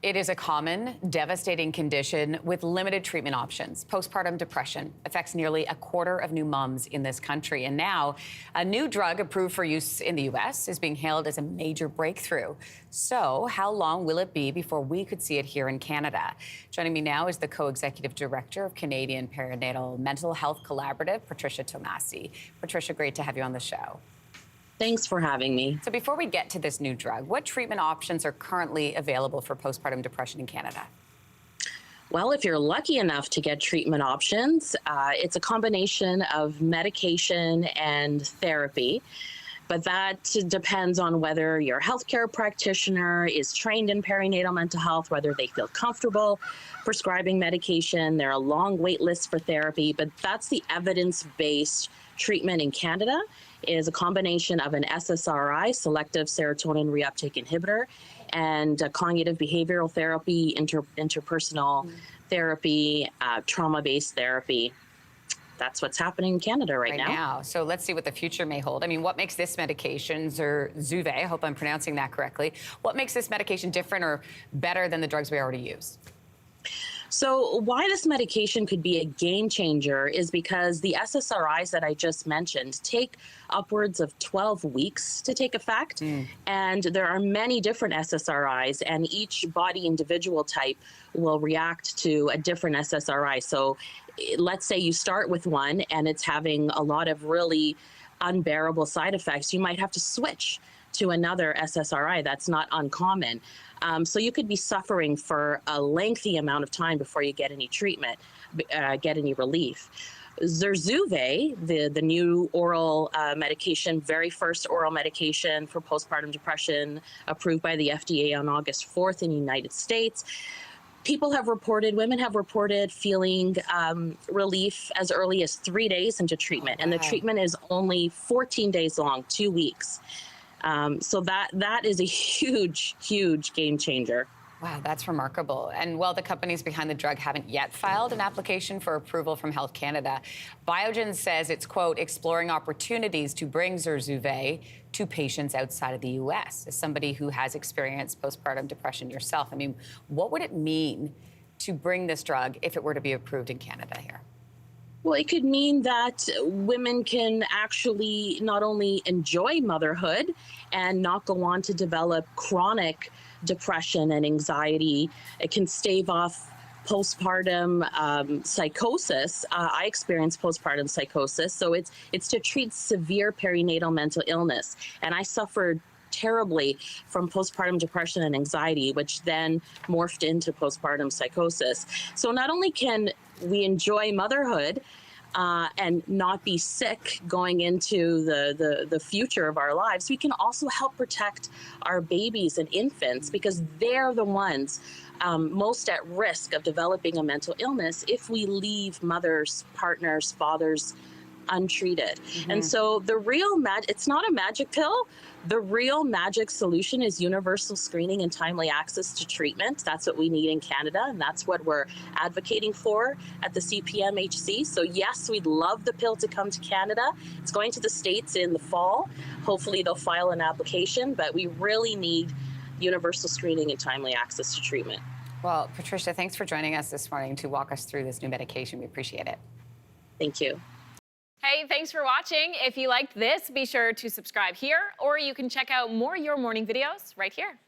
It is a common, devastating condition with limited treatment options. Postpartum depression affects nearly a quarter of new moms in this country. And now, a new drug approved for use in the U.S. is being hailed as a major breakthrough. So, how long will it be before we could see it here in Canada? Joining me now is the co-executive director of Canadian Perinatal Mental Health Collaborative, Patricia Tomasi. Patricia, great to have you on the show. Thanks for having me. So before we get to this new drug, what treatment options are currently available for postpartum depression in Canada? Well, if you're lucky enough to get treatment options, it's a combination of medication and therapy. But that depends on whether your healthcare practitioner is trained in perinatal mental health, whether they feel comfortable prescribing medication. There are long wait lists for therapy, but that's the evidence-based treatment in Canada is a combination of an SSRI, selective serotonin reuptake inhibitor, and cognitive behavioral therapy, interpersonal therapy, trauma-based therapy. That's what's happening in Canada right now. So let's see what the future may hold. I mean, what makes this medication, Zurzuvae, I hope I'm pronouncing that correctly, what makes this medication different or better than the drugs we already use? So why this medication could be a game changer is because the SSRIs that I just mentioned take upwards of 12 weeks to take effect. And there are many different SSRIs, and each body individual type will react to a different SSRI. So let's say you start with one and it's having a lot of really unbearable side effects. You might have to switch to another SSRI. That's not uncommon. So you could be suffering for a lengthy amount of time before you get any treatment, get any relief. Zurzuvae, the new oral medication, very first oral medication for postpartum depression, approved by the FDA on August 4th in the United States. Women have reported feeling relief as early as 3 days into treatment. And the treatment is only 14 days long, 2 weeks. So that is a huge, huge game changer. Wow, that's remarkable. And while the companies behind the drug haven't yet filed an application for approval from Health Canada, Biogen says it's, quote, exploring opportunities to bring Zurzuvae to patients outside of the U.S. As somebody who has experienced postpartum depression yourself, I mean, what would it mean to bring this drug if it were to be approved in Canada here? Well, it could mean that women can actually not only enjoy motherhood and not go on to develop chronic depression and anxiety. It can stave off postpartum psychosis. I experienced postpartum psychosis, so it's to treat severe perinatal mental illness. And I suffered terribly from postpartum depression and anxiety, which then morphed into postpartum psychosis. So not only can we enjoy motherhood and not be sick going into the future of our lives, we can also help protect our babies and infants, because they're the ones most at risk of developing a mental illness if we leave mothers, partners, fathers untreated. And so the real it's not a magic pill. The real magic solution is universal screening and timely access to treatment. That's what we need in Canada, and that's what we're advocating for at the CPMHC. So yes, we'd love the pill to come to Canada. It's going to the States in the fall. Hopefully they'll file an application, but we really need universal screening and timely access to treatment. Well, Patricia, thanks for joining us this morning to walk us through this new medication. We appreciate it. Thank you. Hey, thanks for watching. If you liked this, be sure to subscribe here, or you can check out more Your Morning videos right here.